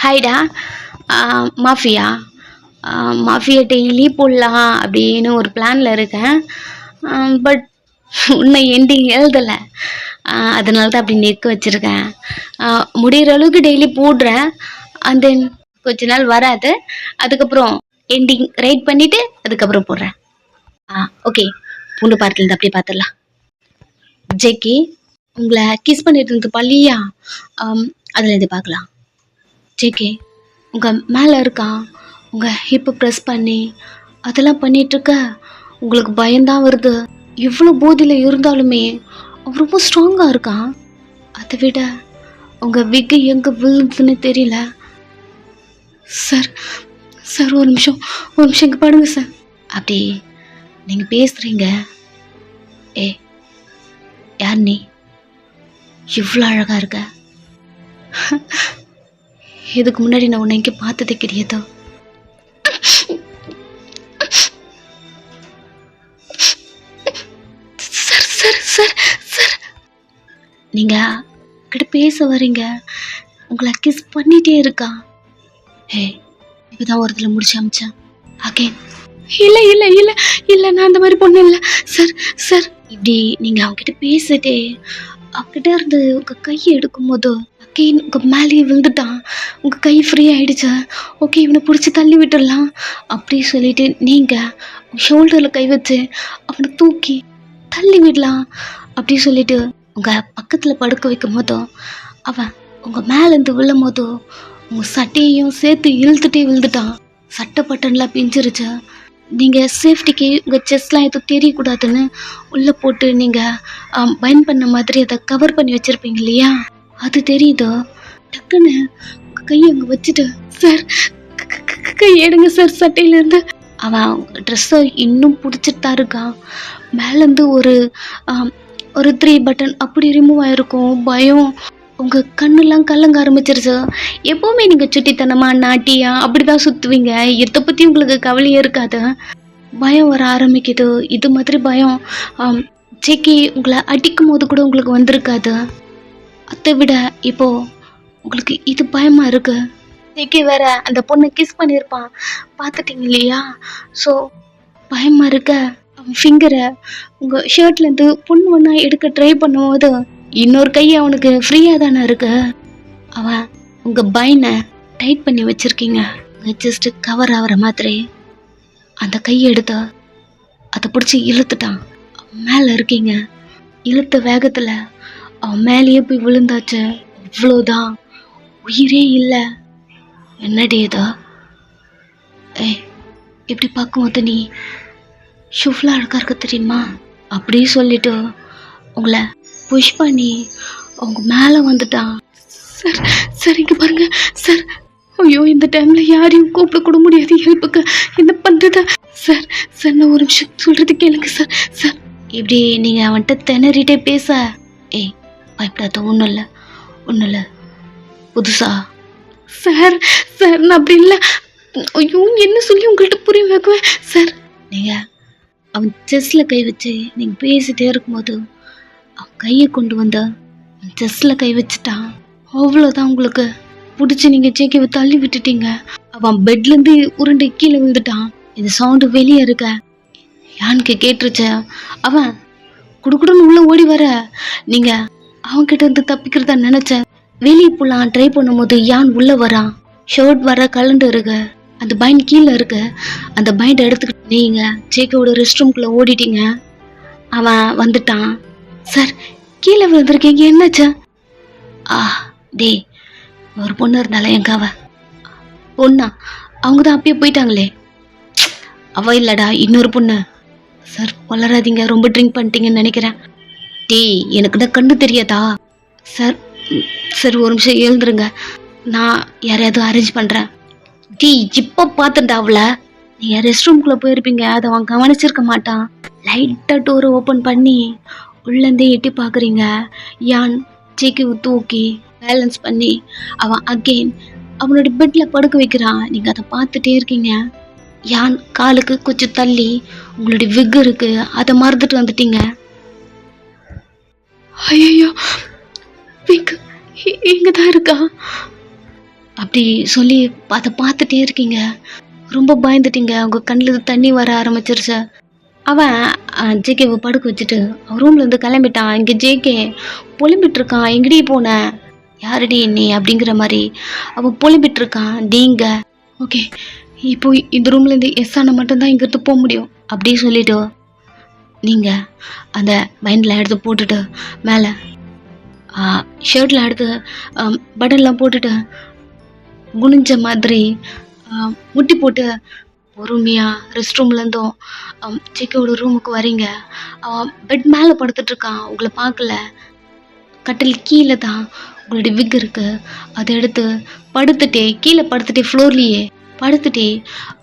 ஹாய்டா. Mafia mafia daily போடலாம் அப்படின்னு ஒரு பிளானில் இருக்கேன். பட் இன்னும் எண்டிங் எழுதலை. அதனால தான் அப்படி நிற்க வச்சுருக்கேன். முடிகிற அளவுக்கு டெய்லி போடுறேன். அண்ட் தென் கொஞ்ச நாள் வராது. அதுக்கப்புறம் எண்டிங் ரைட் பண்ணிவிட்டு அதுக்கப்புறம் போடுறேன். ஓகே, பூண்டு பார்த்துலேருந்து அப்படியே பார்த்துடலாம். ஜேகே, உங்களை கிஸ் பண்ணிட்டு இருந்தது பள்ளியா? அதுலேருந்து பார்க்கலாம். ஜேகே, உங்கள் மேலே இருக்கான், உங்கள் ஹிப்பை ப்ரெஸ் பண்ணி அதெல்லாம் பண்ணிகிட்ருக்க உங்களுக்கு பயம்தான் வருது. இவ்வளோ போதியில் இருந்தாலுமே அவன் ரொம்ப ஸ்ட்ராங்காக இருக்கான். அதை விட உங்கள் விக்கு எங்கே விழுதுன்னு தெரியல. சார் சார் ஒரு நிமிஷம் இங்கே பாடுங்க சார். அப்படி நீங்கள் பேசுகிறீங்க. யார் நீ? இவ்வளோ அழகாக இருக்க. இதுக்கு முன்னாடி நான் உன்னை எங்கே பார்த்ததே கிடையாது. சார் சார் சார் சார் நீங்கள் கிட்ட பேச வரீங்க, உங்களை கிஸ் பண்ணிகிட்டே இருக்கா. இப்போதான் ஒருத்தில் முடிச்சு அமிச்சேன். அகேன் இல்லை இல்லை இல்லை இல்லை, நான் அந்த மாதிரி பொண்ணு இல்லை சார். சார் இப்படி நீங்கள் அவங்ககிட்ட பேசிட்டே அவங்ககிட்ட இருந்து உங்கள் கையை எடுக்கும்போது அகெயின் உங்கள் மேலேயே விழுந்துட்டான். உங்கள் கை ஃப்ரீ ஆகிடுச்சா? ஓகே, இவனை பிடிச்சி தள்ளி விட்டுடலாம் அப்படி சொல்லிட்டு நீங்கள் ஷோல்டரில் கை வச்சு அவனை தூக்கி தள்ளி விடலாம் அப்படி சொல்லிட்டு உங்கள் பக்கத்தில் படுக்க வைக்கும் போதோ அவன் உங்கள் மேலேருந்து விழும் போதோ உங்கள் சட்டையையும் சேர்த்து இழுத்துட்டே விழுந்துட்டான். சட்டை பட்டன்லாம் பிஞ்சிருச்சு. நீங்கள் சேஃப்டிக்கு உங்கள் செஸ்ட்லாம் எதுவும் தெரியக்கூடாதுன்னு உள்ளே போட்டு நீங்கள் பைண்ட் பண்ண மாதிரி அதை கவர் பண்ணி வச்சுருப்பீங்க இல்லையா? அது தெரியுதோ. டக்குன்னு உங்கள் கையை அங்கே வச்சுட்டு சார் கை எடுங்க சார் சட்டையிலேருந்து. அவன் ட்ரெஸ்ஸை இன்னும் பிடிச்சிட்டு தான் இருக்கான். மேலேருந்து ஒரு 3 பட்டன் அப்படி ரிமூவ் ஆகிருக்கும். பயம் உங்கள் கண்ணெல்லாம் கலங்க ஆரம்பிச்சிருச்சு. எப்போவுமே நீங்கள் சுட்டித்தனமா நாட்டியா அப்படி தான் சுற்றுவீங்க. எதை பற்றி உங்களுக்கு கவலையே இருக்காது. பயம் வர ஆரம்பிக்குது. இது மாதிரி பயம் ஜேகே உங்களை அடிக்கும் போது கூட உங்களுக்கு வந்திருக்காது. அதை விட இப்போது உங்களுக்கு இது பயமாக இருக்குது. ஜேகே வேற அந்த பொண்ணை கிஸ் பண்ணியிருப்பான், பார்த்துட்டீங்க இல்லையா? ஸோ பயமாக இருக்க ஃபிங்கரை உங்கள் ஷர்ட்லேருந்து பொண்ணு ஒன்றா எடுக்க ட்ரை பண்ணும்போது இன்னொரு கை அவனுக்கு ஃப்ரீயாக தானே இருக்கு. அவன் உங்கள் பைனை டைட் பண்ணி வச்சுருக்கீங்க. ஜஸ்ட்டு கவர் ஆகிற மாதிரி அந்த கையை எடுத்து அதை பிடிச்சி இழுத்துட்டான். மேலே இருக்கீங்க. இழுத்த வேகத்தில் அவன் மேலேயே போய் விழுந்தாச்சு. அவ்வளோதான், உயிரே இல்லை. என்னடி இதோ இப்படி பார்க்கும்போது நீ ஷுஃப்லா அழகாக இருக்க தெரியுமா? அப்படி சொல்லிட்டு உங்களை புஷ் பண்ணி அவங்க மேலே வந்துட்டான். சார் சார் இங்கே பாருங்க சார். ஐயோ, இந்த டைமில் யாரையும் கூப்பிடக்கூட முடியாது ஹெல்ப்புக்கு. என்ன பண்ணுறது சார்? சார் நான் ஒரு நிமிஷம் சொல்கிறது கேளுங்க சார். சார் இப்படி நீங்கள் அவன்கிட்ட திணறிட்டே பேச பயப்படாத, ஒன்றும் இல்லை புதுசா. சார் சார் நான் அப்படி இல்லை. ஐயோ, என்ன சொல்லி உங்கள்கிட்ட புரிய வைக்குவேன் சார்? நீங்கள் அவன் செஸ்ஸில் கை வச்சு நீங்கள் பேசிகிட்டே இருக்கும்போது அவன் கையை கொண்டு வந்த செஸ்ஸில் கை வச்சுட்டான். அவ்வளோதான், உங்களுக்கு பிடிச்சி நீங்கள் ஜேகேவை தள்ளி விட்டுட்டீங்க. அவன் பெட்லேருந்து உருண்டு கீழே விழுந்துட்டான். இந்த சவுண்டு வெளியே இருக்க யானுக்கு கேட்டுருச்ச. அவன் குடுக்குடுன்னு உள்ளே ஓடி வர நீங்கள் அவன்கிட்ட இருந்து தப்பிக்கிறதா நினச்ச. வெளியே போகலாம் ட்ரை பண்ணும்போது யான் உள்ளே வரான். ஷர்ட் வர கலண்டு இருக்கு. அந்த பைண்ட் கீழே இருக்கு. அந்த பைண்டை எடுத்துக்கிட்டு நீங்கள் ஜேகேவோட ரெஸ்ட் ரூம்குள்ளே ஓடிட்டீங்க. அவன் வந்துட்டான். சார் கீழே விழுந்திருக்கீங்க, என்னாச்சா? டே ஒரு பொண்ணு இருந்தால எங்காவ பொண்ணா? அவங்க தான் அப்பயே போயிட்டாங்களே. அவ இல்லடா, இன்னொரு பொண்ணு. சார் வளராதீங்க, ரொம்ப ட்ரிங்க் பண்ணிட்டீங்கன்னு நினைக்கிறேன். டே எனக்கு தான் கண்ணு தெரியாதா? சார் சார் ஒரு நிமிஷம் எழுந்துருங்க, நான் யாரையாவது அரேஞ்ச் பண்ணுறேன். டீ இப்போ பார்த்துட்டா அவளை. நீங்கள் ரெஸ்ட் ரூம்குள்ளே போயிருப்பீங்க, அதை அவன் கவனிச்சிருக்க மாட்டான். லைட்டாக டோரை ஓப்பன் பண்ணி உள்ளேருந்தே எட்டி பார்க்குறீங்க. யான் ஜேகே தூக்கி பேலன்ஸ் பண்ணி அவன் அகெயின் அவனோட பெட்டில் படுக்க வைக்கிறான். நீங்கள் அதை பார்த்துட்டே இருக்கீங்க. யான் காலுக்கு கொஞ்சம் தள்ளி உங்களுடைய விக் இருக்கு, அதை மறந்துட்டு வந்துட்டீங்க. ஐயோ, விக் இங்கே தான் இருக்கா? அப்படி சொல்லி அதை பார்த்துட்டே இருக்கீங்க. ரொம்ப பயந்துட்டீங்க. உங்க கண்ணில் தண்ணி வர ஆரம்பிச்சிருச்சு. அவன் ஜேகேவை படுக்க வச்சுட்டு ரூம்ல இருந்து கிளம்பிட்டான். இங்க ஜேகே புலம்பிட்டு இருக்கான். எங்கடி போன, யாரடி நீ அப்படிங்கிற மாதிரி அவன் புலம்பிட்டு இருக்கான். நீங்க ஓகே, இப்போ இந்த ரூம்ல இருந்து எஸ்ஸான மட்டும்தான் இங்கிருந்து போக முடியும் அப்படி சொல்லிட்டு நீங்க அந்த மைண்டில் எடுத்து போட்டுட்டு மேலே ஷர்ட்டில் எடுத்து பட்டன்லாம் போட்டுட்டு குனிஞ்ச மாதிரி முட்டி போட்டு பொறுமையாக ரெஸ்ட் ரூம்லேருந்தும் ஜேகேவோட ரூமுக்கு வரீங்க. அவன் பெட் மேலே படுத்துட்டு இருக்கான். உங்களை பார்க்கல. கட்டில் கீழே தான் உங்களுடைய விக் இருக்குது. அதை எடுத்து படுத்துட்டே கீழே படுத்துட்டே ஃப்ளோர்லேயே படுத்துட்டே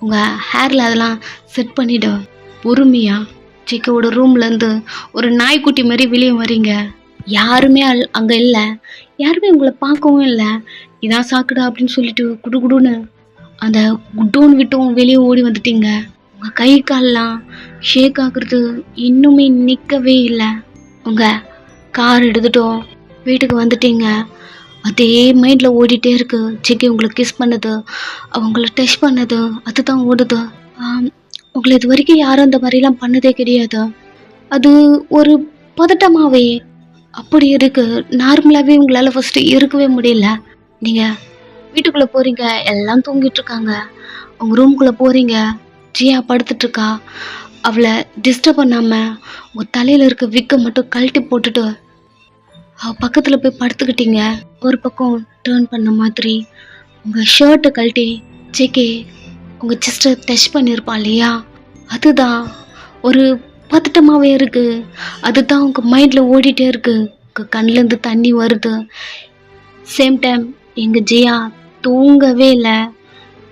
உங்கள் ஹேரில் அதெல்லாம் செட் பண்ணிவிடு. பொறுமையாக ஜேகேவோட ரூம்லேருந்து ஒரு நாய்க்குட்டி மாதிரி வெளியே வரீங்க. யாருமே அங்கே இல்லை. யாருமே உங்களை பார்க்கவும் இல்லை. இதான் சாக்குடா அப்படின்னு சொல்லிட்டு குடுகுடுன்னு அந்த குட்டோன்னு விட்டும் வெளியே ஓடி வந்துட்டீங்க. உங்கள் கை கால்லாம் ஷேக் ஆகுறது இன்னுமே நிற்கவே இல்லை. உங்கள் கார் எடுத்துட்டோம் வீட்டுக்கு வந்துட்டீங்க. அதே மைண்டில் ஓடிட்டே இருக்கு. ஜேகே உங்களை கிஸ் பண்ணது, அவங்கள டச் பண்ணது, அதுதான் ஓடுது. உங்களை இது வரைக்கும் யாரும் அந்த மாதிரிலாம் பண்ணதே கிடையாது. அது ஒரு பதட்டமாகவே அப்படி இருக்கு. நார்மலாகவே உங்களால் ஃபஸ்ட்டு இருக்கவே முடியல. நீங்கள் வீட்டுக்குள்ளே போகிறீங்க, எல்லாம் தூங்கிட்டு இருக்காங்க. உங்கள் ரூம்குள்ளே போகிறீங்க, ஜியா படுத்துட்ருக்கா. அவளை டிஸ்டர்ப் பண்ணாமல் உங்கள் தலையில் இருக்க விக்கை மட்டும் கழட்டி போட்டுட்டு அவள் பக்கத்தில் போய் படுத்துக்கிட்டீங்க. ஒரு பக்கம் டேர்ன் பண்ண மாதிரி உங்கள் ஷர்ட்டை கழட்டி ஜேகே உங்கள் சிஸ்டரை டச் பண்ணியிருப்பான் இல்லையா, அதுதான் ஒரு பதட்டமாகவே இருக்குது. அதுதான் உங்கள் மைண்டில் ஓடிட்டே இருக்குது. உங்கள் கண்ணிலேருந்து தண்ணி வருது. சேம் டைம் எங்கள் ஜியா தூங்கவே இல்லை.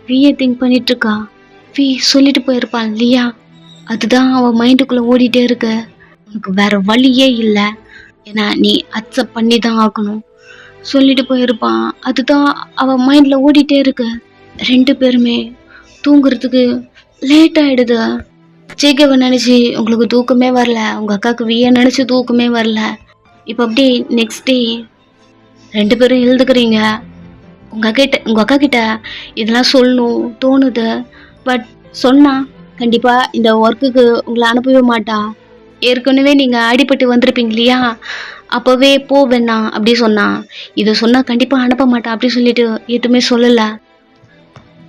வியை திங்க் பண்ணிகிட்ருக்கா. வி சொல்லிட்டு போயிருப்பான் இல்லையா, அதுதான் அவள் மைண்டுக்குள்ளே ஓடிட்டே இருக்கு. உனக்கு வேறு வழியே இல்லை, ஏன்னா நீ அக்செப்ட் பண்ணி தான் ஆகணும் சொல்லிட்டு போயிருப்பான். அதுதான் அவள் மைண்டில் ஓடிட்டே இருக்கு. 2 பேருமே தூங்குறதுக்கு லேட் ஆகிடுது. ஜேகேவை நினச்சி உங்களுக்கு தூக்கமே வரல. உங்கள் அக்காவுக்கு வியை நினச்சி தூக்கமே வரல. இப்போ அப்படி நெக்ஸ்ட் டே 2 பேரும் எழுதுக்கிறீங்க. உங்கள் அக்கா கிட்ட இதெல்லாம் சொல்லணும் தோணுது. பட் சொன்னால் கண்டிப்பாக இந்த ஒர்க்குக்கு உங்களை அனுப்பவே மாட்டா. ஏற்கனவே நீங்கள் அடிபட்டு வந்திருப்பீங்க இல்லையா, அப்போவே போ வேணாம் அப்படி சொன்னான். இதை சொன்னால் கண்டிப்பாக அனுப்ப மாட்டா அப்படி சொல்லிட்டு எதுவுமே சொல்லலை.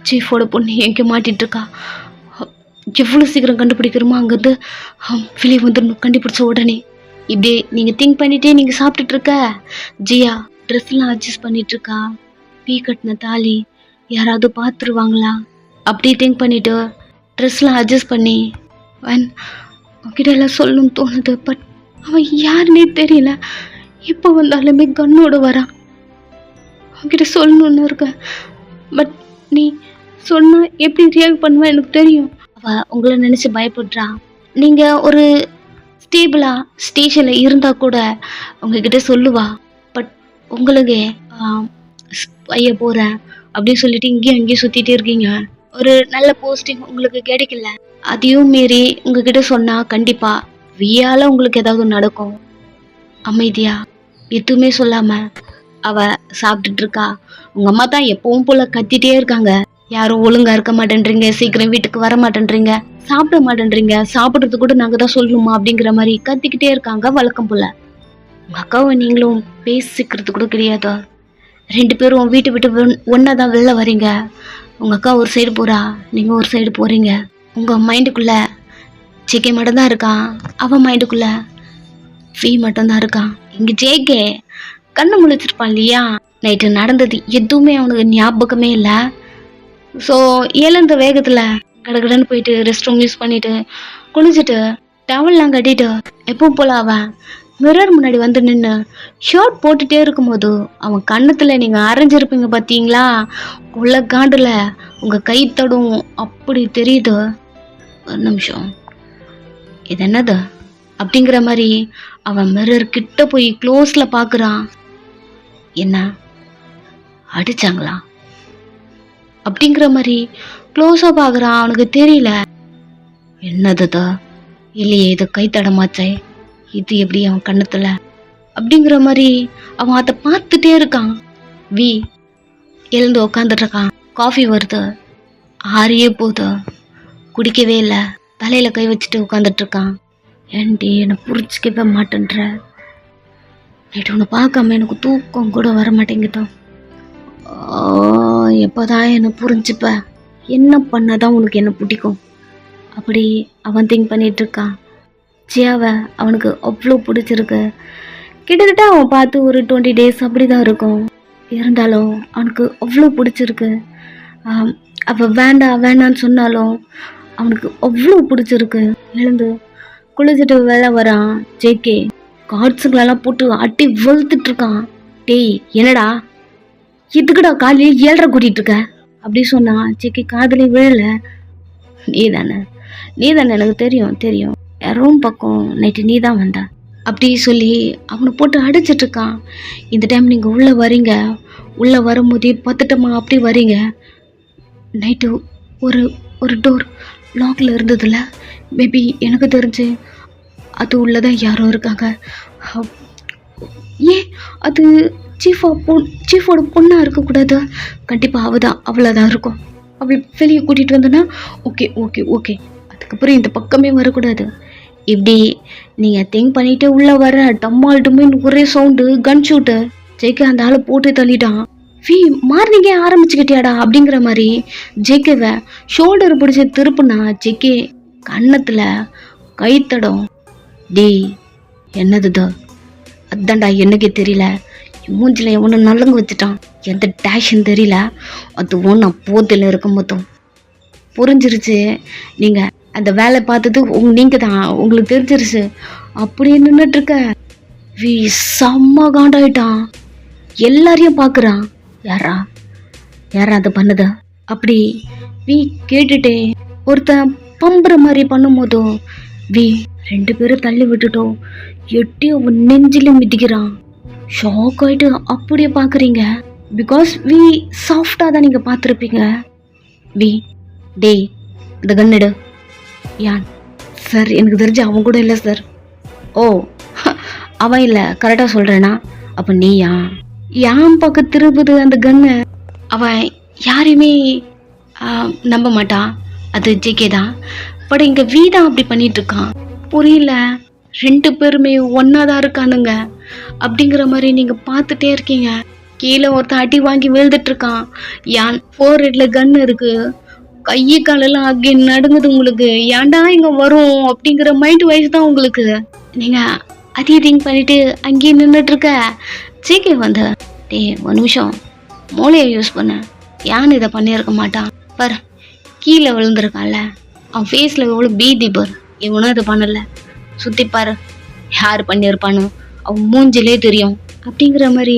சீஃபோட பொண்ணு எங்கே மாட்டிகிட்ருக்கா, எவ்வளோ சீக்கிரம் கண்டுபிடிக்கிறோமோ அங்கேருந்து வெளியே வந்துடணும் கண்டுபிடிச்ச உடனே. இப்படி நீங்கள் திங்க் பண்ணிகிட்டே நீங்கள் சாப்பிட்டுட்ருக்க. ஜியா ட்ரெஸ்லாம் அட்ஜஸ்ட் பண்ணிகிட்ருக்கா. பீ கட்டின தாலி யாராவது பார்த்துருவாங்களா அப்படி திங்க் பண்ணிவிட்டு ட்ரெஸ்லாம் அட்ஜஸ்ட் பண்ணி அவன்கிட்ட எல்லாம் சொல்லணும்னு தோணுது. பட் அவன் யாருன்னே தெரியல. எப்போ வந்தாலுமே கண்ணோடு வரான். அவன்கிட்ட சொல்லணுன்னு இருக்க. பட் நீ சொன்னால் எப்படி ரியாக்ட் பண்ணுவேன் எனக்கு தெரியும். அவள் உங்களை நினச்சி பயப்படுறா. நீங்கள் ஒரு ஸ்டேபிளாக ஸ்டேஷனில் இருந்தால் கூட உங்ககிட்ட சொல்லுவா. பட் உங்களுக்கு பைய போகிறேன் அப்படின்னு சொல்லிட்டு இங்கேயும் அங்கேயும் சுற்றிட்டே இருக்கீங்க. ஒரு நல்ல போஸ்டிங் உங்களுக்கு கிடைக்கல. அதையும் மீறி உங்ககிட்ட சொன்னால் கண்டிப்பாக வியால் உங்களுக்கு ஏதாவது நடக்கும். அமைதியா எதுவுமே சொல்லாமல் அவள் சாப்பிட்டுட்டு இருக்கா. உங்கள் அம்மா தான் எப்பவும் போல் கத்திட்டே இருக்காங்க. யாரும் ஒழுங்காக இருக்க மாட்டேன்றீங்க, சீக்கிரம் வீட்டுக்கு வர மாட்டேன்றீங்க, சாப்பிட மாட்டேன்றீங்க, சாப்பிட்றது கூட நாங்கள் தான் சொல்லணுமா அப்படிங்கிற மாதிரி கத்திக்கிட்டே இருக்காங்க வழக்கம் போல். உங்கள் அக்காவை நீங்களும் பேசிக்கிறது கூட கிடையாது. 2 பேரும் வீட்டை விட்டு ஒன்றா தான் வெளில வரீங்க. உங்கள் அக்கா ஒரு சைடு போகிறா, நீங்கள் ஒரு சைடு போகிறீங்க. உங்கள் மைண்டுக்குள்ளே ஜேகே மட்டும்தான் இருக்கான். அவன் மைண்டுக்குள்ளே ஃபீ மட்டும்தான் இருக்கான். இங்கே ஜேகே கண்ணை முழிச்சிருப்பான் இல்லையா, நைட்டு நடந்தது எதுவுமே அவனுக்கு ஞாபகமே இல்லை. ஸோ ஏழந்த வேகத்தில் கடகடன்னு போயிட்டு ரெஸ்ட் ரூம் யூஸ் பண்ணிவிட்டு குளிச்சுட்டு டவல்லாம் கட்டிட்டு எப்பவும் போல் அவன் மிரர் முன்னாடி வந்து நின்று ஷர்ட் போட்டுகிட்டே இருக்கும்போது அவன் கண்ணத்தில் நீங்கள் அரைஞ்சிருப்பீங்க பார்த்தீங்களா, உள்ள காண்டில் உங்கள் கை தடும் அப்படி தெரியுது. ஒரு நிமிஷம், இது என்னது அப்படிங்கிற மாதிரி அவன் மிரர் கிட்ட போய் க்ளோஸில் பார்க்குறான். என்ன அடிச்சாங்களா அப்படிங்கிற மாதிரி க்ளோஸாக பார்க்குறான். அவனுக்கு தெரியல என்னதுதா இல்லையே, இது கை தடமாச்சே, இது எப்படி அவன் கண்ணத்தில் அப்படிங்கிற மாதிரி அவன் அதை பார்த்துட்டே இருக்கான். வி எழுந்து உக்காந்துட்டு இருக்கான். காஃபி வருது, ஆறியே போகுது, குடிக்கவே இல்லை, தலையில கை வச்சுட்டு உட்காந்துட்டு இருக்கான். ஏன்டி என்னை புரிஞ்சிக்கவே மாட்டேன்ற? நைட்டு உன்னை பார்க்காம எனக்கு தூக்கம் கூட வர மாட்டேங்குது. எப்போதான் என்னை புரிஞ்சுப்ப? என்ன பண்ணாதான் உனக்கு என்ன பிடிக்கும்? அப்படி அவன் திங்க் பண்ணிட்டு இருக்கான். ஜியாவை அவனுக்கு அவ்வளோ பிடிச்சிருக்கு. கிட்டத்தட்ட அவன் பார்த்து ஒரு 20 days அப்படி தான் இருக்கும். இருந்தாலும் அவனுக்கு அவ்வளோ பிடிச்சிருக்கு. அவள் வேண்டான்னு சொன்னாலும் அவனுக்கு அவ்வளோ பிடிச்சிருக்கு. எழுந்து குளிச்சுட்டு வெளில வரான். ஜேகே கார்ட்ஸுங்களெல்லாம் போட்டு அட்டி வெளுத்துட்டு இருக்கான். டேய் என்னடா இதுக்குடா காலையில் 7:30 கூட்டிகிட்டு இருக்க அப்படி சொன்னான். ஜேகே காதலி விழலை. நீ தானே எனக்கு தெரியும் என் ரூம் பக்கம் நைட்டு நீ தான் வந்த அப்படி சொல்லி அவனை போட்டு அடிச்சிட்டு இருக்கான். இந்த டைம் நீங்கள் உள்ளே வரீங்க, உள்ளே வரும்போதே பத்துட்டமா அப்படி வரீங்க. நைட்டு ஒரு டோர் லாக்ல இருந்ததில்ல, மேபி எனக்கு தெரிஞ்சு அது உள்ளதான் யாரோ இருக்காங்க. ஏன் அது சீஃபோட பொண்ணாக இருக்கக்கூடாது? கண்டிப்பாக அவளாதான் இருக்கும். அவளை வெளியே கூட்டிகிட்டு வந்தோன்னா ஓகே அதுக்கப்புறம் இந்த பக்கமே வரக்கூடாது. இப்படி நீங்கள் திங்க் பண்ணிட்டு உள்ளே வர டம்மால் டும்மின்னு ஒரே சவுண்டு, கன் ஷூட்டு. ஜேகே அந்த ஆளை போட்டு தள்ளிட்டான். மார்னிங்கே ஆரம்பிச்சுக்கிட்டியாடா அப்படிங்கிற மாதிரி ஜேகேவை ஷோல்டர் பிடிச்சி திருப்புனா. ஜேகே கன்னத்தில் கைத்தடம். டேய் என்னதுதோ? அதான்டா எனக்கே தெரியல. மூஞ்சில் எவனை நலங்கு வச்சுட்டான், எந்த டேஷன் தெரியல. அதுவும் நான் போதில் இருக்கும் போதும் புரிஞ்சிருச்சு. நீங்கள் அந்த வேலை பார்த்தது நீங்கள் தான், உங்களுக்கு தெரிஞ்சிருச்சு. அப்படி நின்றுட்டுருக்க செம்ம காண்டாயிட்டான். எல்லாரையும் பார்க்குறான். யாரா அது பண்ணுதா அப்படி கேட்டுட்டே ஒருத்தன் பம்புற மாதிரி பண்ணும்போதும் 2 பேரும் தள்ளி விட்டுட்டோம். எட்டி அவன் நெஞ்சில மிதிக்கிறான். ஷாக் ஆகிட்டு அப்படியே பார்க்குறீங்க. பிகாஸ் சாஃப்டாக தான் நீங்கள் பார்த்துருப்பீங்க. டேய் இந்த கண்ணெடு. யான் சார் எனக்கு தெரிஞ்சு அவன் கூட இல்லை சார். ஓ அவன் இல்லை, கரெக்டாக சொல்கிறேன்னா அப்போ நீயா? யான் பக்கம் திருப்புது அந்த கண்ணு. அவன் யாரையுமே நம்ப மாட்டான், அது ஜேகே தான். பட் இங்கே தான் அப்படி பண்ணிட்டு இருக்கான். புரியல, 2 பேருமே ஒன்னா தான் இருக்கானுங்க அப்படிங்கிற மாதிரி நீங்கள் பார்த்துட்டே இருக்கீங்க. கீழே ஒருத்தன் அடி வாங்கி விழுந்துட்டு இருக்கான். யான் 4 headல கன் இருக்கு. கையை காலெல்லாம் அங்கே நடுங்குது உங்களுக்கு. ஏன்டா இங்கே வரும் அப்படிங்கிற மைண்ட் வைஸ் தான் உங்களுக்கு. நீங்கள் அதே திங்க் பண்ணிட்டு அங்கேயே நின்றுட்டுருக்க. ஜேகே வந்து ஒரு நிமிஷம் மூளையை யூஸ் பண்ண. யான் இதை பண்ணியிருக்க மாட்டான் பார். கீழே விழுந்திருக்கான்ல, அவன் ஃபேஸில் எவ்வளோ பீதி பார். இவனும் இதை பண்ணலை, சுற்றி பாரு யார் பண்ணியிருப்பானு அவன் மூஞ்சிலே தெரியும் அப்படிங்கிற மாதிரி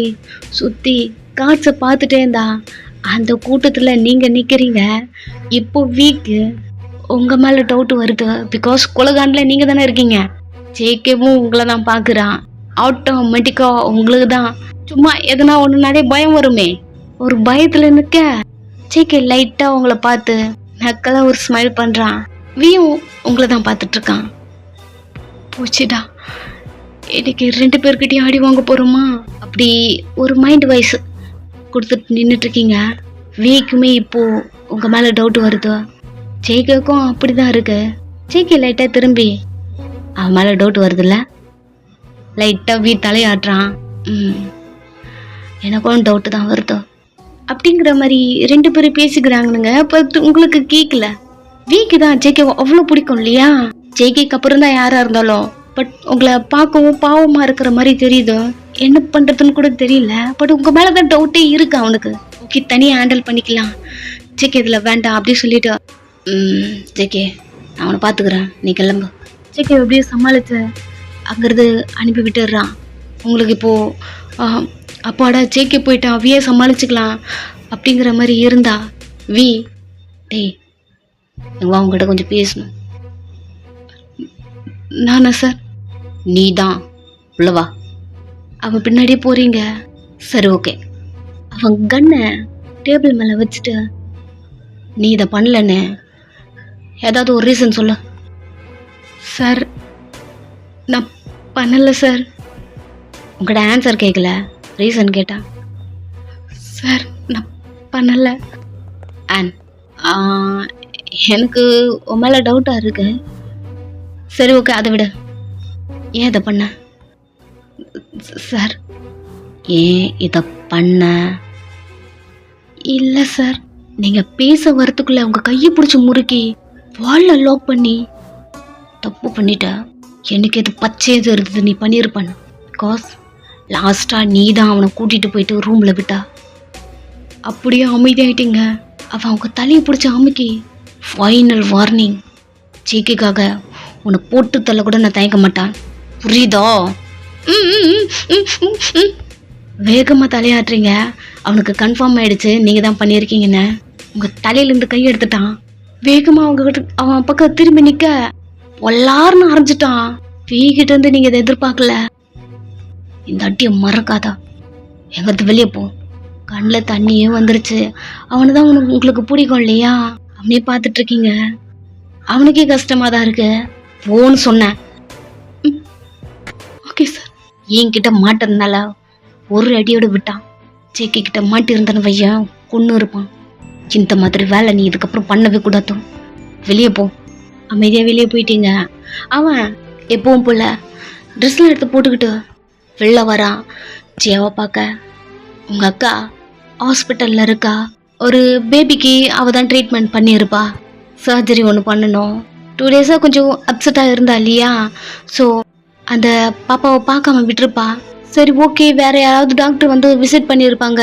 சுற்றி காட்ஸை பார்த்துட்டே இருந்தா. அந்த கூட்டத்தில் நீங்கள் நிற்கிறீங்க. இப்போ உங்கள் மேலே டவுட் வருது. பிகாஸ் குலகாண்டில் நீங்கள் தானே இருக்கீங்க. ஜேகேவும் உங்களை தான் பார்க்குறான். ஆட்டோமேட்டிக்காக உங்களுக்கு தான் சும்மா எதனா ஒன்றுனாலே பயம் வருமே. ஒரு பயத்தில் நிற்க ஜேகே லைட்டாக உங்களை பார்த்து நக்கலாக ஒரு ஸ்மைல் பண்ணுறான். உங்களை தான் பார்த்துட்ருக்கான். போச்சுடா, இன்னைக்கு 2 பேர்கிட்டையும் அடி வாங்க போகிறோமா அப்படி ஒரு மைண்ட் வைஸ் கொடுத்துட்டு நின்றுட்டுருக்கீங்க. வீக்குமே இப்போது உங்கள் மேலே டவுட் வருது. ஜேகேக்கும் அப்படி தான் இருக்கு. ஜேகே லைட்டாக திரும்பி அவன் மேலே டவுட் வருதுல்ல, லைட்டாக தலையாட்டுறான். எனக்கும் டவுட்டு தான் வருது அப்படிங்கிற மாதிரி 2 பேரும் பேசிக்கிறாங்கனுங்க. இப்போ உங்களுக்கு கேட்கல. தான் ஜேகே அவ்வளோ பிடிக்கும் இல்லையா? ஜேகேக்கு அப்புறம் தான் யாராக இருந்தாலும். பட் உங்களை பார்க்கவும் பாவமாக இருக்கிற மாதிரி தெரியுது. என்ன பண்ணுறதுன்னு கூட தெரியல. பட் உங்கள் மேலே தான் டவுட்டே இருக்கு அவனுக்கு. ஓகே தனியாக ஹேண்டில் பண்ணிக்கலாம், ஜேகே இதில் வேண்டாம் அப்படி சொல்லிட்டு ஜேகே நான் அவனை பார்த்துக்கிறேன், நீ கிளம்பு. ஜேகே எப்படியோ சமாளித்து அங்கேருந்து அனுப்பி விட்டுடுறான். உங்களுக்கு இப்போது அப்பாடா ஜேகே போயிட்டான், வியை சமாளிச்சுக்கலாம் அப்படிங்கிற மாதிரி இருந்தா. டேய் வா உங்ககிட்ட கொஞ்சம் பேசணும். நானா சார்? நீ தான் உள்ளவா. அவன் பின்னாடியே போறீங்க. சரி ஓகே. அவன் கண்ணை டேபிள் மேலே வச்சுட்டு நீ இதை பண்ணலன்னு ஏதாவது ஒரு ரீசன் சொல்லு. சார் நான் பண்ணலை சார். உங்கள்கிட்ட ஆன்சர் கேட்கல, ரீசன் கேட்டா. சார் நான் பண்ணல. அண்ட் எனக்கு உன் மேலே டவுட்டாக இருக்கு. சரி ஓகே, அதை விட ஏன் இதை பண்ண? சார் ஏன் இதை பண்ண? இல்லை சார், நீங்கள் பேச வரத்துக்குள்ள உங்கள் கையை பிடிச்சி முறுக்கி வாலில் லாக் பண்ணி தப்பு பண்ணிட்ட. எனக்கு எது பச்சையது இருந்தது நீ பண்ணியிருப்பான். பிகாஸ் லாஸ்ட்டாக நீ தான் அவனை கூட்டிகிட்டு போயிட்டு ரூமில் விட்டா. அப்படியே அமைதியாயிட்டீங்க. அவன் அவங்க தலையை பிடிச்சி அமுக்கி ஃபைனல் வார்னிங், ஜேகேக்காக உன்னை போட்டு தள்ள கூட நான் தயங்க மாட்டான், புரியுதா? வேகமாக தலையாட்டுறீங்க. அவனுக்கு கன்ஃபார்ம் ஆயிடுச்சு நீங்கள் தான் பண்ணியிருக்கீங்கன்னு. உங்கள் தலையிலேருந்து கை எடுத்துட்டான். வேகமாக அவன் பக்கம் திரும்பி நிற்க எல்லாருன்னு ஆரம்பிச்சிட்டான். வீக்கிட்ட இருந்து நீங்கள் இதை எதிர்பார்க்கல. இந்த அட்டியை மறக்காதா, எங்கிறது வெளியே போ. கண்ணில் தண்ணியே வந்துருச்சு. அவனை தான் உங்களுக்கு பிடிக்கும் இல்லையா? அவனே பார்த்துட்டு இருக்கீங்க. அவனுக்கே கஷ்டமாக தான் இருக்கு. போன்னு சொன்னேன். Okay sir. என்கிட்ட மாட்டதுனால ஒரு அடியோடு விட்டான். ஜேகே கிட்ட மாட்டி இருந்தான வையன் கொன்று இருப்பான். இந்த மாதிரி வேலை நீ இதுக்கப்புறம் பண்ணவே கூடாது. வெளியே போ. அமைதியாக வெளியே போயிட்டீங்க. அவன் எப்பவும் போல ட்ரெஸ்லாம் எடுத்து போட்டுக்கிட்டு வெளில வரான். ஜியாவை பார்க்க. உங்கள் அக்கா ஹாஸ்பிட்டலில் இருக்கா. ஒரு பேபிக்கு அவள் தான் ட்ரீட்மெண்ட் பண்ணியிருப்பா. சர்ஜரி ஒன்று பண்ணணும். 2 டேஸாக கொஞ்சம் அப்செட்டாக இருந்தா இல்லையா? ஸோ அந்த பாப்பாவை பார்க்காம விட்டுருப்பா. சரி ஓகே, வேறு யாராவது டாக்டர் வந்து விசிட் பண்ணியிருப்பாங்க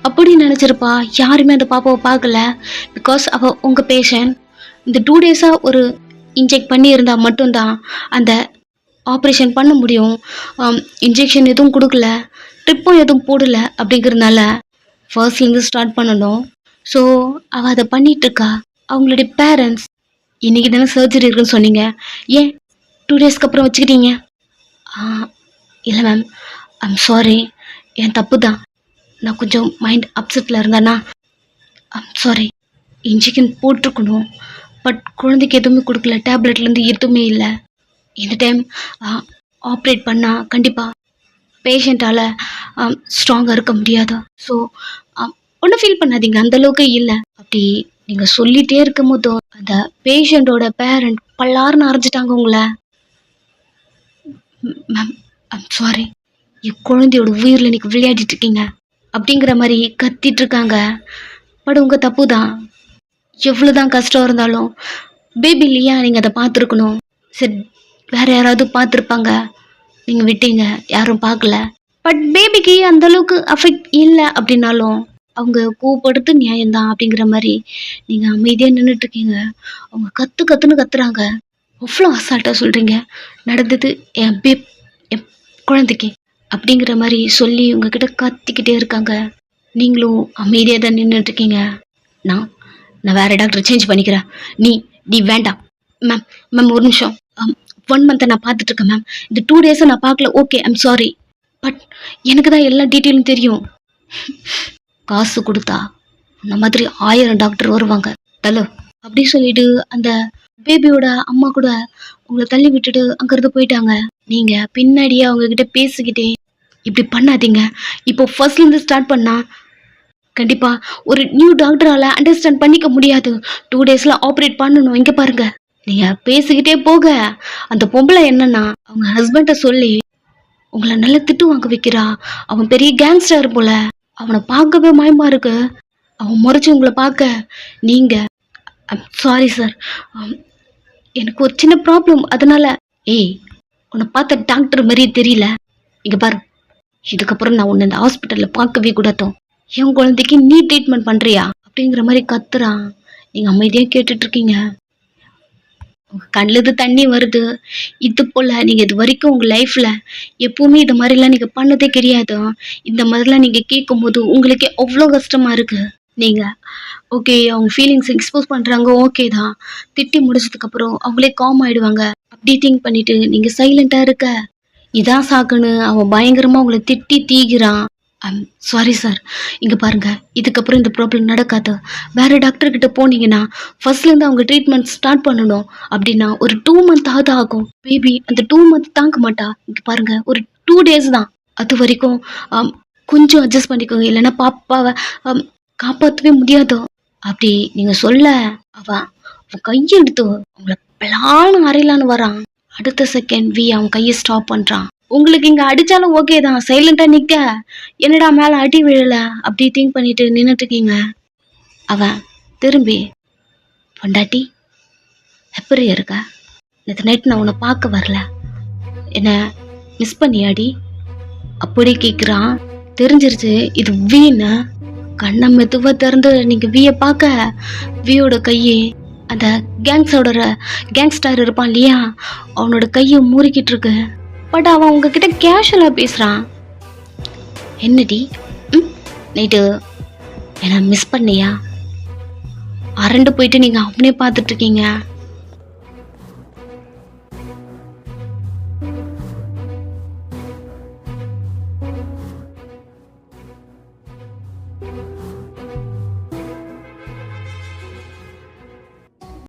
அப்படின்னு நினச்சிருப்பா. யாருமே அந்த பாப்பாவை பார்க்கல. பிகாஸ் அவள் உங்கள் பேஷண்ட். இந்த 2 டேஸாக ஒரு இன்ஜெக்ட் பண்ணியிருந்தா மட்டும்தான் அந்த ஆப்ரேஷன் பண்ண முடியும். இன்ஜெக்ஷன் எதுவும் கொடுக்கல, ட்ரிப்பும் எதுவும் போடல. அப்படிங்கிறதுனால ஃபர்ஸ்ட்லேருந்து ஸ்டார்ட் பண்ணணும். ஸோ அவள் அதை பண்ணிகிட்ருக்கா. அவங்களுடைய பேரண்ட்ஸ் இன்றைக்கி தானே சர்ஜரி இருக்குன்னு சொன்னீங்க, ஏன் 2 டேஸ்க்கு அப்புறம் வச்சுக்கிட்டீங்க? இல்லை மேம், ஐம் சாரி, என் தப்பு தான். நான் கொஞ்சம் மைண்ட் அப்செட்டில் இருந்தேன்னா ஐம் சாரி. இன்ஜெக்ஷன் போட்டிருக்கணும், பட் குழந்தைக்கு எதுவுமே கொடுக்கல. டேப்லெட்லேருந்து எதுவுமே இல்லை. இந்த டைம் ஆப்ரேட் பண்ணால் கண்டிப்பாக பேஷண்ட்டால் ஸ்ட்ராங்காக இருக்க முடியாது. ஸோ ஒன்றும் ஃபீல் பண்ணாதீங்க, அந்தளவுக்கு இல்லை. அப்படி நீங்கள் சொல்லிகிட்டே இருக்கும் போதும் அந்த பேஷண்ட்டோட பேரண்ட் பல்லாருன்னு அரைஞ்சிட்டாங்க உங்களை. மேம் ஐம் சாரி, என் குழந்தையோட உயிரில் இன்னைக்கு விளையாடிட்டு இருக்கீங்க அப்படிங்கிற மாதிரி கத்திட்டு இருக்காங்க. பட் உங்கள் தப்பு தான். எவ்வளோ தான் கஷ்டம் இருந்தாலும் பேபி இல்லையா, நீங்கள் அதை பார்த்துருக்கணும். சரி, வேறு யாராவது பார்த்துருப்பாங்க, நீங்கள் விட்டீங்க, யாரும் பார்க்கல. பட் பேபிக்கு அந்தளவுக்கு அஃபெக்ட் இல்லை அப்படின்னாலும் அவங்க கூப்படுத்து நியாயம்தான் அப்படிங்கிற மாதிரி நீங்கள் அமைதியாக நின்றுட்டுருக்கீங்க. அவங்க கத்துன்னு கத்துறாங்க. அவ்வளோ அசால்ட்டாக சொல்கிறீங்க, நடந்தது என் என் குழந்தைக்கு அப்படிங்கிற மாதிரி சொல்லி உங்ககிட்ட கத்திக்கிட்டே இருக்காங்க. நீங்களும் அமைதியாக தான் நின்றுட்டுருக்கீங்க. நான் வேறு டாக்டர் சேஞ்ச் பண்ணிக்கிறேன். நீ வேண்டாம். மேம் ஒரு நிமிஷம். 1 மந்த்தை நான் பார்த்துட்ருக்கேன் மேம். இந்த 2 டேஸை நான் பார்க்கல. Okay, I'm sorry. பட் எனக்கு தான் எல்லா டீட்டெயிலும் தெரியும். காசு கொடுத்தா இந்த மாதிரி 1000 டாக்டர் வருவாங்க தலை அப்படி சொல்லிட்டு அந்த பேபியோட அம்மா கூட உங்களை தள்ளி விட்டுட்டு அங்கிருந்து போயிட்டாங்க. நீங்கள் பின்னாடியே அவங்கக்கிட்ட பேசிக்கிட்டே இப்படி பண்ணாதீங்க, இப்போ ஃபர்ஸ்ட்லேருந்து ஸ்டார்ட் பண்ணால் கண்டிப்பாக ஒரு நியூ டாக்டரால் அண்டர்ஸ்டாண்ட் பண்ணிக்க முடியாது. 2 டேஸில் ஆப்ரேட் பண்ணணும். இங்கே பாருங்கள், நீங்கள் பேசிக்கிட்டே போக அந்த பொம்பளை என்னன்னா அவங்க ஹஸ்பண்டை சொல்லி உங்களை நல்லா திட்டு வாங்க வைக்கிறா. அவன் பெரிய கேங்ஸ்டர் போல. அவனை பார்க்கவே பயமா இருக்கு. அவன் முறைச்சி உங்களை பார்க்க நீங்கள் சாரி சார், எனக்கு ஒரு சின்ன ப்ராப்ளம், அதனால உன்னை பார்த்த டாக்டர் மாதிரியே தெரியல. இங்கே பாரு, இதுக்கப்புறம் நான் உன்னை இந்த ஹாஸ்பிட்டலில் பார்க்கவே கூடாதோ. என் குழந்தைக்கு நீ ட்ரீட்மெண்ட் பண்ணுறியா அப்படிங்கிற மாதிரி கத்துறான். நீங்கள் அமைதியாக கேட்டுட்ருக்கீங்க. கண்ணுது தண்ணி வருது. இது போல் நீங்கள் இது வரைக்கும் உங்கள் லைஃப்பில் எப்போவுமே இது மாதிரிலாம் நீங்கள் பண்ணதே கிடையாது. இந்த மாதிரிலாம் நீங்கள் கேட்கும்போது உங்களுக்கே அவ்வளோ கஷ்டமாக இருக்குது. நீங்கள் ஓகே, அவங்க ஃபீலிங்ஸ் எக்ஸ்போஸ் பண்ணுறாங்க, ஓகே தான். திட்டி முடிச்சதுக்கப்புறம் அவங்களே காம் ஆகிடுவாங்க. அப்படி திங்க் பண்ணிவிட்டு நீங்கள் சைலண்ட்டாக இருக்க இதான் சாக்குன்னு அவன் பயங்கரமாக உங்களை திட்டி தீகிறான். I'm sorry sir. இங்கே பாருங்கள், இதுக்கப்புறம் இந்த ப்ராப்ளம் நடக்காது. வேறு டாக்டர்கிட்ட போனீங்கன்னா ஃபர்ஸ்ட்லேருந்து அவங்க ட்ரீட்மெண்ட் ஸ்டார்ட் பண்ணணும். அப்படின்னா ஒரு 2 மந்த் ஆகும். பேபி அந்த 2 மந்த் தாங்க மாட்டா. இங்கே பாருங்கள், ஒரு 2 டேஸ் தான். அது வரைக்கும் கொஞ்சம் அட்ஜஸ்ட் பண்ணிக்கோங்க. இல்லைன்னா பாப்பாவை காப்பாற்றவே முடியாதோ அப்படி நீங்க சொல்ல அவன் கையெடுத்து உங்களை பிளான்னு அறையலான்னு வரான். அடுத்த செகண்ட் அவன் கையை ஸ்டாப் பண்றான். உங்களுக்கு இங்க அடிச்சாலும் ஓகே தான், சைலண்டா நிக்க, என்னடா மேல அடி விழல அப்படி திங்க் பண்ணிட்டு நின்னுட்டு இருக்கீங்க. அவன் திரும்பி, பொண்டாட்டி எப்படி இருக்க, நேற்று நைட் நான் உன்னை பார்க்க வரல, என்ன மிஸ் பண்ணியாடி அப்படி கேட்குறான். தெரிஞ்சிருச்சு இது வீணு. கண்ணை மெதுவா திறந்து நீங்க வீய பார்க்க வீயோட கையை அந்த கேங்ஸ்டர் இருப்பான் இல்லையா, அவனோட கையை மூறிக்கிட்டு இருக்கு. பட் அவன் உங்ககிட்ட கேஷுவலா பேசுறான். என்னடி நைட்டு என்ன மிஸ் பண்ணியா, அரண்டு போயிட்டு நீங்க அவனே பார்த்துட்டு இருக்கீங்க.